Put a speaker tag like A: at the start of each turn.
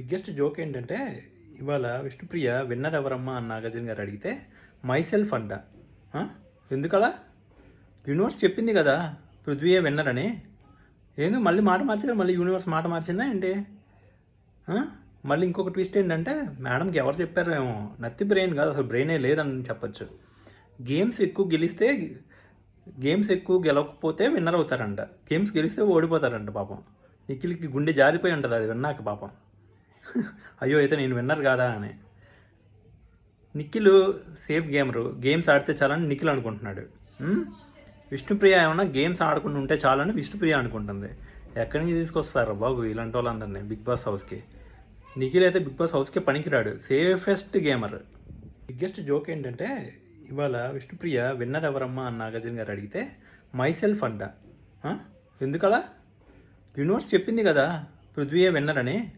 A: Biggest joke ఏంటంటే ఇవాళ Vishnupriya winner ఎవరమ్మా అని నాగార్జున గారు అడిగితే మైసెల్ఫ్ అంట. ఆ? ఎందుకలా? యూనివర్స్ చెప్పింది కదా పృథ్వీయే విన్నర్ అని. ఏందో మళ్ళీ మాట మార్చారు, మళ్ళీ యూనివర్స్ మాట మార్చిందా ఏంటి? ఆ? మళ్ళీ ఇంకొక ట్విస్ట్ ఏంటంటే మేడంకి ఎవరు చెప్పారేమో, నత్తి బ్రెయిన్ కాదు, అసలు బ్రెయినే లేదని చెప్పచ్చు. గేమ్స్ ఎక్కువ గెలవకపోతే విన్నర్ అవుతారంట, గేమ్స్ గెలిస్తే ఓడిపోతారంట. పాపం నిఖిల్కి గుండె జారిపోయి ఉంటుంది అది విన్నాక. పాపం అయ్యో అయితే నేను విన్నర్ కాదా అని. నిఖిల్ సేఫ్ గేమరు, గేమ్స్ ఆడితే చాలని నిఖిల్ అనుకుంటున్నాడు. విష్ణుప్రియ ఏమన్నా గేమ్స్ ఆడకుండా ఉంటే చాలని విష్ణుప్రియ అనుకుంటుంది. ఎక్కడి నుంచి తీసుకొస్తారు బాబు ఇలాంటి వాళ్ళందరినీ బిగ్ బాస్ హౌస్కి? నిఖిల్ అయితే బిగ్ బాస్ హౌస్కి పనికిరాడు, సేఫెస్ట్ గేమర్. బిగ్గెస్ట్ జోక్ ఏంటంటే ఇవాళ విష్ణుప్రియ విన్నర్ ఎవరమ్మా అని నాగార్జున గారు అడిగితే మైసెల్ఫ్ అంట. ఎందుకలా? యూనివర్స్ చెప్పింది కదా పృథ్వీయే విన్నర్ అని.